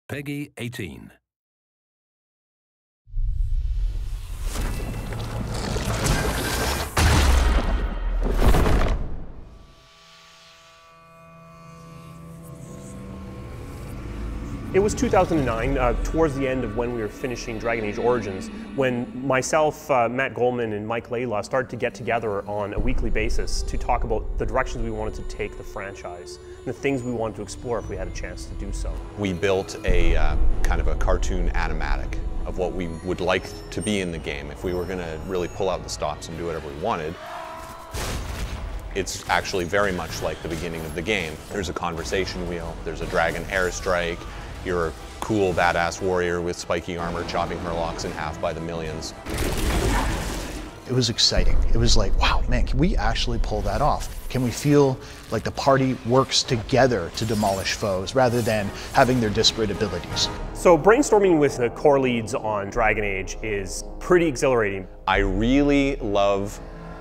PEGI 18. It was 2009, towards the end of when we were finishing Dragon Age Origins, when myself, Matt Goldman, and Mike Layla started to get together on a weekly basis to talk about the directions we wanted to take the franchise and the things we wanted to explore if we had a chance to do so. We built a kind of a cartoon animatic of what we would like to be in the game if we were going to really pull out the stops and do whatever we wanted. It's actually very much like the beginning of the game. There's a conversation wheel, there's a dragon airstrike, you're a cool, badass warrior with spiky armor chopping Murlocs in half by the millions. It was exciting. It was like, wow, man, can we actually pull that off? Can we feel like the party works together to demolish foes rather than having their disparate abilities? So brainstorming with the core leads on Dragon Age is pretty exhilarating. I really love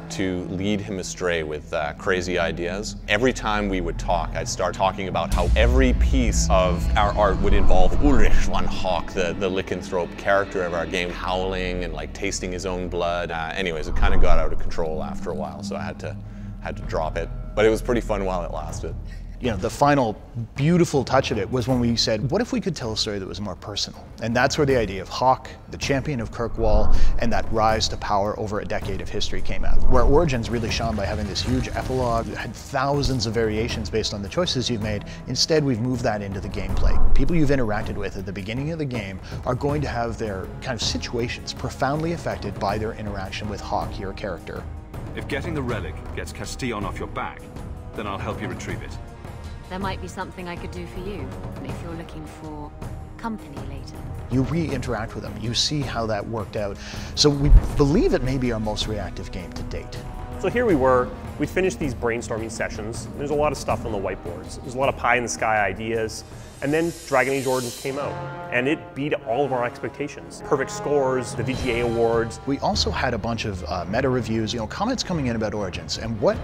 to lead him astray with crazy ideas. Every time we would talk, I'd start talking about how every piece of our art would involve Ulrich von Hawk, the lycanthrope character of our game, howling and like tasting his own blood. Anyways, it kind of got out of control after a while, so I had to drop it. But it was pretty fun while it lasted. You know, the final beautiful touch of it was when we said, what if we could tell a story that was more personal? And that's where the idea of Hawk, the champion of Kirkwall, and that rise to power over a decade of history came out. Where Origins really shone by having this huge epilogue that had thousands of variations based on the choices you've made. Instead, we've moved that into the gameplay. People you've interacted with at the beginning of the game are going to have their kind of situations profoundly affected by their interaction with Hawk, your character. If getting the relic gets Castillon off your back, then I'll help you retrieve it. There might be something I could do for you, if you're looking for company later. You re-interact with them, you see how that worked out. So we believe it may be our most reactive game to date. So here we were, we finished these brainstorming sessions. There's a lot of stuff on the whiteboards. There's a lot of pie-in-the-sky ideas. And then Dragon Age Origins came out, and it beat all of our expectations. Perfect scores, the VGA awards. We also had a bunch of meta reviews, comments coming in about Origins, and what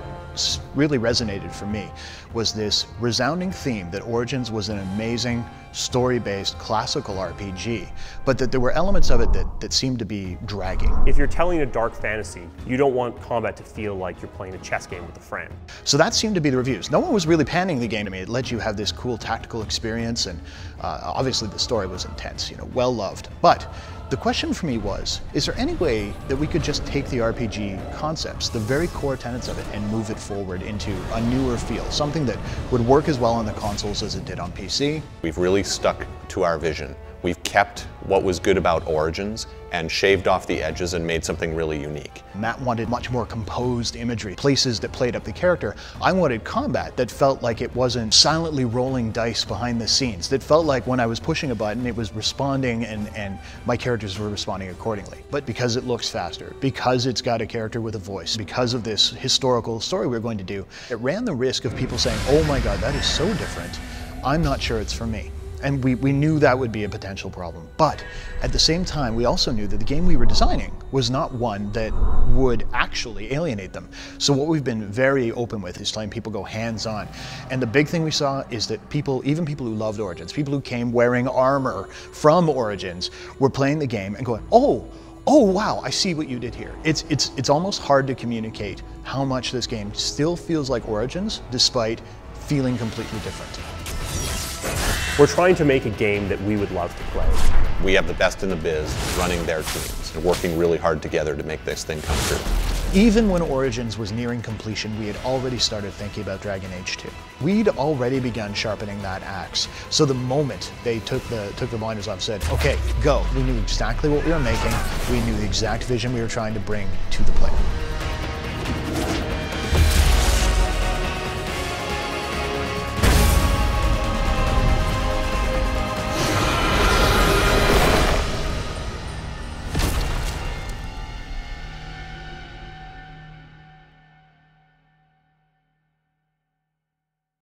really resonated for me was this resounding theme that Origins was an amazing story-based classical RPG, but that there were elements of it that seemed to be dragging. If you're telling a dark fantasy, you don't want combat to feel like you're playing a chess game with a friend. So that seemed to be the reviews. No one was really panning the game to me. It let you have this cool tactical experience, and obviously the story was intense, well loved. But the question for me was, is there any way that we could just take the RPG concepts, the very core tenets of it, and move it forward into a newer feel, something that would work as well on the consoles as it did on PC? We've really stuck to our vision. We've kept what was good about Origins and shaved off the edges and made something really unique. Matt wanted much more composed imagery, places that played up the character. I wanted combat that felt like it wasn't silently rolling dice behind the scenes, that felt like when I was pushing a button, it was responding and my characters were responding accordingly. But because it looks faster, because it's got a character with a voice, because of this historical story we're going to do, it ran the risk of people saying, oh my God, that is so different. I'm not sure it's for me. And we knew that would be a potential problem. But at the same time, we also knew that the game we were designing was not one that would actually alienate them. So what we've been very open with is letting people go hands-on. And the big thing we saw is that even people who loved Origins, people who came wearing armor from Origins, were playing the game and going, oh wow, I see what you did here. It's almost hard to communicate how much this game still feels like Origins, despite feeling completely different. We're trying to make a game that we would love to play. We have the best in the biz running their teams and working really hard together to make this thing come true. Even when Origins was nearing completion, we had already started thinking about Dragon Age 2. We'd already begun sharpening that axe. So the moment they took the blinders off and said, okay, go, we knew exactly what we were making, we knew the exact vision we were trying to bring to the player.